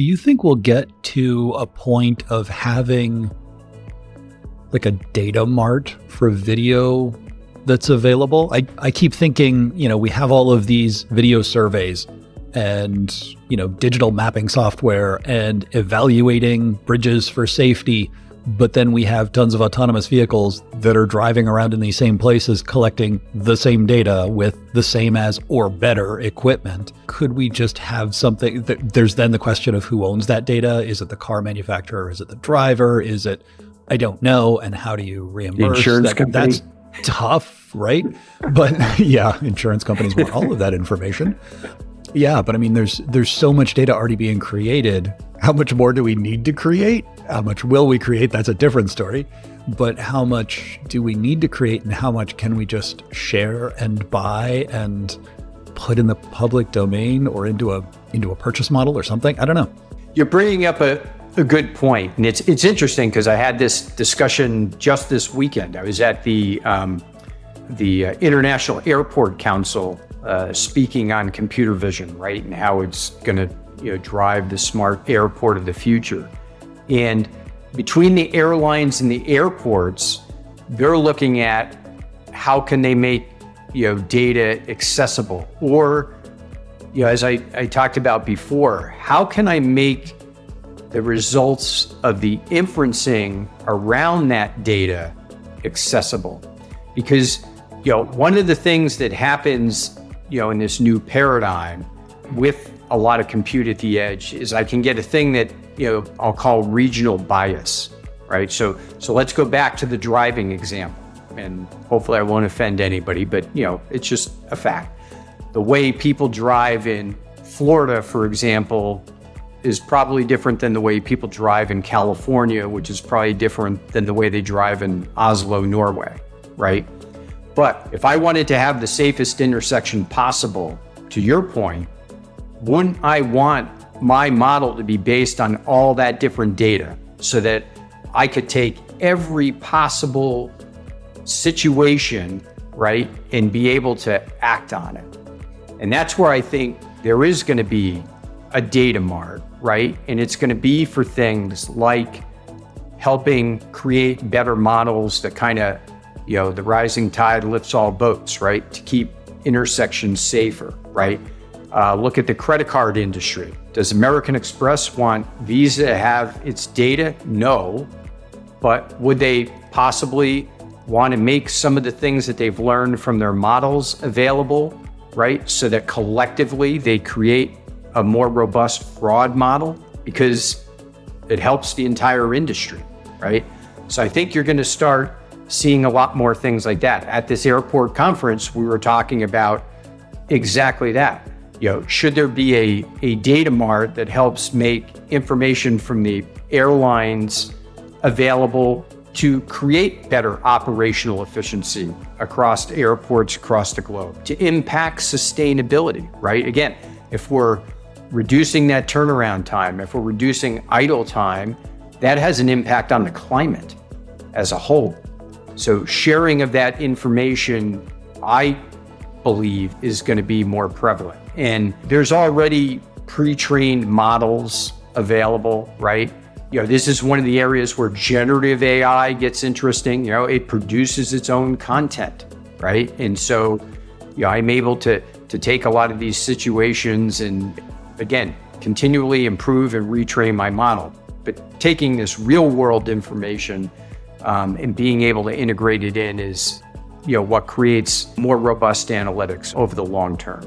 Do you think we'll get to a point of having like a data mart for video that's available? I keep thinking, we have all of these video surveys and, digital mapping software and evaluating bridges for safety. But then we have tons of autonomous vehicles that are driving around in these same places, collecting the same data with the same as or better equipment. Could we just have something there's then the question of who owns that data? Is it the car manufacturer? Is it the driver? Is it, I don't know. And how do you reimburse? The insurance company. That's tough, right? But yeah, insurance companies want all of that information. Yeah, but I mean, there's so much data already being created. How much more do we need to create? How much will we create? That's a different story. But how much do we need to create, and how much can we just share and buy and put in the public domain or into a purchase model or something? I don't know. You're bringing up a good point, and it's interesting because I had this discussion just this weekend. I was at the International Airport Council speaking on computer vision, right, and how it's going to drive the smart airport of the future. And between the airlines and the airports, they're looking at how can they make data accessible, or as I talked about before, how can I make the results of the inferencing around that data accessible? Because one of the things that happens in this new paradigm with a lot of compute at the edge is I can get a thing that I'll call regional bias, right? So let's go back to the driving example, and hopefully I won't offend anybody, but it's just a fact. The way people drive in Florida, for example, is probably different than the way people drive in California, which is probably different than the way they drive in Oslo, Norway, right? But if I wanted to have the safest intersection possible, to your point, wouldn't I want my model to be based on all that different data so that I could take every possible situation, right, and be able to act on it? And that's where I think there is going to be a data mart, right? And it's going to be for things like helping create better models that kind of, the rising tide lifts all boats, right? To keep intersections safer, right? Look at the credit card industry. Does American Express want Visa to have its data? No. But would they possibly want to make some of the things that they've learned from their models available, right? So that collectively they create a more robust fraud model, because it helps the entire industry, right? So I think you're going to start seeing a lot more things like that. At this airport conference, we were talking about exactly that. Should there be a data mart that helps make information from the airlines available to create better operational efficiency across airports across the globe, to impact sustainability, right? Again, if we're reducing that turnaround time, if we're reducing idle time, that has an impact on the climate as a whole. So sharing of that information, I believe, is going to be more prevalent. And there's already pre-trained models available, right? This is one of the areas where generative AI gets interesting. It produces its own content, right? And so, I'm able to take a lot of these situations and, again, continually improve and retrain my model. But taking this real world information and being able to integrate it in is, what creates more robust analytics over the long term.